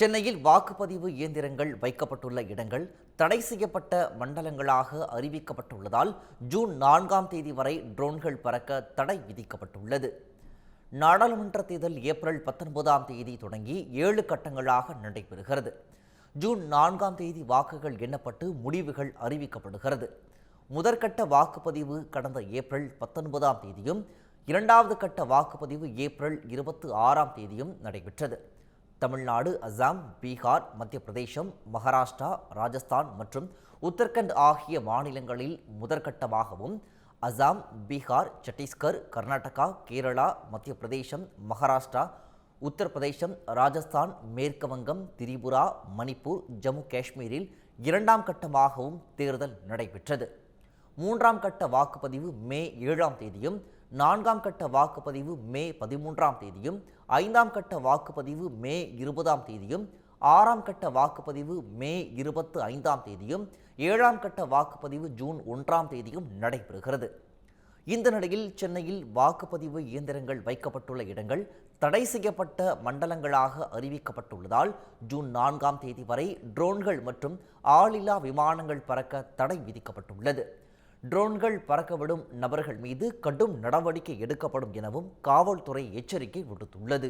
சென்னையில் வாக்குப்பதிவு இயந்திரங்கள் வைக்கப்பட்டுள்ள இடங்கள் தடை செய்யப்பட்ட மண்டலங்களாக அறிவிக்கப்பட்டுள்ளதால் ஜூன் 4ஆம் தேதி வரை ட்ரோன்கள் பறக்க தடை விதிக்கப்பட்டுள்ளது. நாடாளுமன்ற தேர்தல் ஏப்ரல் 19ஆம் தேதி தொடங்கி 7 கட்டங்களாக நடைபெறுகிறது. ஜூன் 4ஆம் தேதி வாக்குகள் எண்ணப்பட்டு முடிவுகள் அறிவிக்கப்படுகிறது. முதற்கட்ட வாக்குப்பதிவு கடந்த ஏப்ரல் 19ஆம் தேதியும், இரண்டாவது கட்ட வாக்குப்பதிவு ஏப்ரல் 26ஆம் தேதியும் நடைபெற்றது. தமிழ்நாடு, அசாம், பீகார், மத்திய பிரதேசம், மகாராஷ்டிரா, ராஜஸ்தான் மற்றும் உத்தரகண்ட் ஆகிய மாநிலங்களில் முதற்கட்டமாகவும், அசாம், பீகார், சத்தீஸ்கர், கர்நாடகா, கேரளா, மத்திய பிரதேசம், மகாராஷ்டிரா, உத்தரப்பிரதேசம், ராஜஸ்தான், மேற்கு வங்கம், திரிபுரா, மணிப்பூர், ஜம்மு காஷ்மீரில் இரண்டாம் கட்டமாகவும் தேர்தல் நடைபெற்றது. மூன்றாம் கட்ட வாக்குப்பதிவு மே 7ஆம் தேதியும், 4ஆம் கட்ட வாக்குப்பதிவு மே 13ஆம் தேதியும், 5ஆம் கட்ட வாக்குப்பதிவு மே 20ஆம் தேதியும், 6ஆம் கட்ட வாக்குப்பதிவு மே 25ஆம் தேதியும், 7ஆம் கட்ட வாக்குப்பதிவு ஜூன் 1ஆம் தேதியும் நடைபெறுகிறது. இந்த நிலையில் சென்னையில் வாக்குப்பதிவு இயந்திரங்கள் வைக்கப்பட்டுள்ள இடங்கள் தடை செய்யப்பட்ட மண்டலங்களாக அறிவிக்கப்பட்டுள்ளதால் ஜூன் 4ஆம் தேதி வரை ட்ரோன்கள் மற்றும் ஆளில்லா விமானங்கள் பறக்க தடை விதிக்கப்பட்டுள்ளது. ட்ரோன்கள் பறக்கவிடும் நபர்கள் மீது கடும் நடவடிக்கை எடுக்கப்படும் எனவும் காவல்துறை எச்சரிக்கை விடுத்துள்ளது.